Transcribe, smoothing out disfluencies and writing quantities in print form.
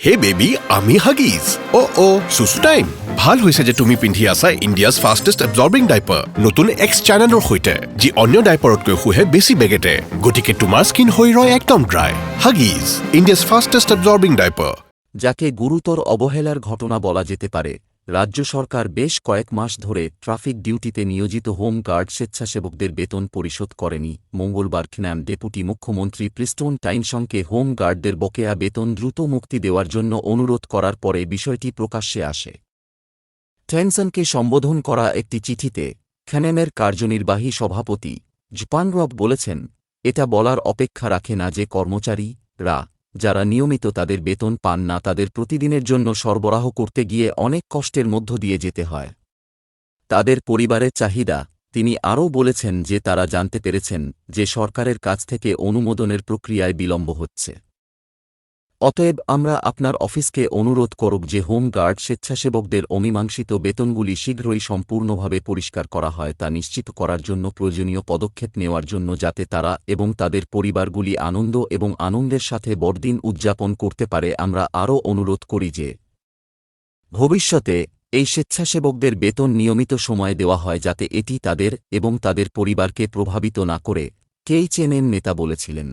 হে baby, আমি Huggies. ও সুসু time. ভাল হৈছে যে তুমি পিন্ধি আছা ইণ্ডিয়াছ ফাষ্টেষ্ট এবজৰ্বিং ডাইপাৰ নতুন এক্স চেনেলৰ সৈতে, যি অন্য ডাইপাৰতকৈ শুহে বেছি বেগেতে, গতিকে তোমাৰ স্কিন হৈ ৰয় একদম dry. Huggies, India's fastest absorbing diaper. যাকে গুরুতর অবহেলার ঘটনা বলা যেতে পারে, রাজ্য সরকার বেশ কয়েক মাস ধরে ট্রাফিক ডিউটিতে নিয়োজিত হোম গার্ড স্বেচ্ছাসেবকদের বেতন পরিশোধ করেনি। মঙ্গলবার খ্যানাম ডেপুটি মুখ্যমন্ত্রী প্রিস্টোন টাইনসনকে হোম গার্ডদের বকেয়া বেতন দ্রুত মুক্তি দেওয়ার জন্য অনুরোধ করার পরে বিষয়টি প্রকাশ্যে আসে। টাইনসনকে সম্বোধন করা একটি চিঠিতে খ্যানামের কার্যনির্বাহী সভাপতি জুপানরব বলেছেন, এটা বলার অপেক্ষা রাখে না যে কর্মচারীরা যারা নিয়মিত তাদের বেতন পান না তাদের প্রতিদিনের জন্য সরবরাহ করতে গিয়ে অনেক কষ্টের মধ্য দিয়ে যেতে হয় তাদের পরিবারের চাহিদা। তিনি আরও বলেছেন যে তারা জানতে পেরেছেন যে সরকারের কাছ থেকে অনুমোদনের প্রক্রিয়ায় বিলম্ব হচ্ছে। অতএব আমরা আপনার অফিসকে অনুরোধ করব যে হোম গার্ড স্বেচ্ছাসেবকদের অমীমাংসিত বেতনগুলি শীঘ্রই সম্পূর্ণভাবে পরিষ্কার করা হয় তা নিশ্চিত করার জন্য প্রয়োজনীয় পদক্ষেপ নেওয়ার জন্য, যাতে তারা এবং তাদের পরিবারগুলি আনন্দ এবং আনন্দের সাথে বড়দিন উদযাপন করতে পারে। আমরা আরও অনুরোধ করি যে ভবিষ্যতে এই স্বেচ্ছাসেবকদের বেতন নিয়মিত সময়ে দেওয়া হয় যাতে এটি তাদের এবং তাদের পরিবারকে প্রভাবিত না করে, কেইচএনএন নেতা বলেছিলেন।